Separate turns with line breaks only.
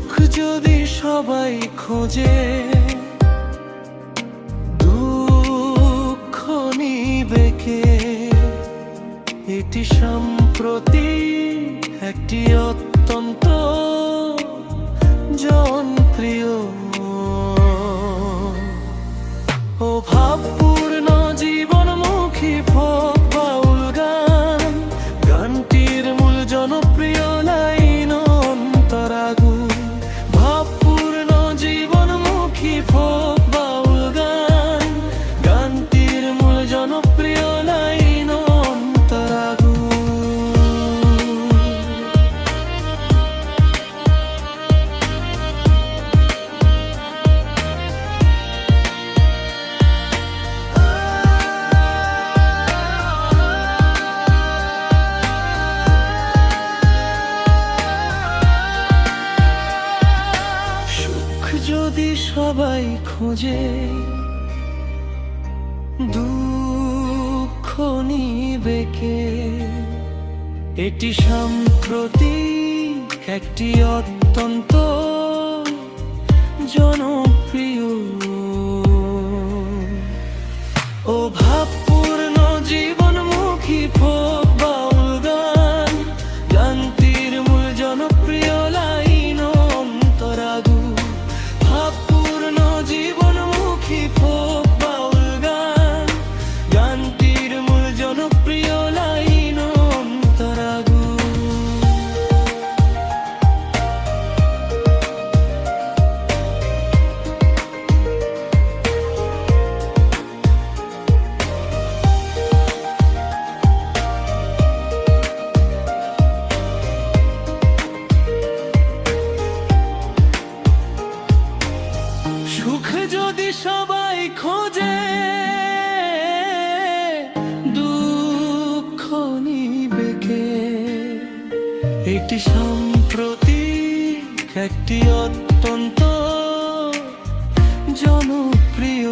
সুখ যদি সবাই খোঁজে, দুঃখ নিবে কে? এটি সম্প্রতি একটি অত্যন্ত জনপ্রিয় ও ভাবপূর্ণ জীবনমুখী ফোক বাউল গান। গানটির মূল জনপ্রিয় লাইন অন্তরাগুল। ভাবপূর্ণ জীবনমুখী ফোক বাউল গান। গানটির মূল জনপ্রিয় লাইন অন্তরাগুল। যদি সবাই খোঁজে, দুঃখ নিবে কে? এটি সাম্প্রতিক একটি অত্যন্ত জনপ্রিয় ও ভাবপূর্ণ জীবনমুখী ফোক বাউল গান। গানটির মূল জনপ্রিয় লাইন অন্তরাগুল। ভাবপূর্ণ জীবনমুখী ফোক বাউল গান। গানটির মূল জনপ্রিয় লাইন অন্তরাগুল। সুখ যদি সবাই খোঁজে, দুঃখ নিবে কে? এটি সাম্প্রতিক একটি অত্যন্ত জনপ্রিয়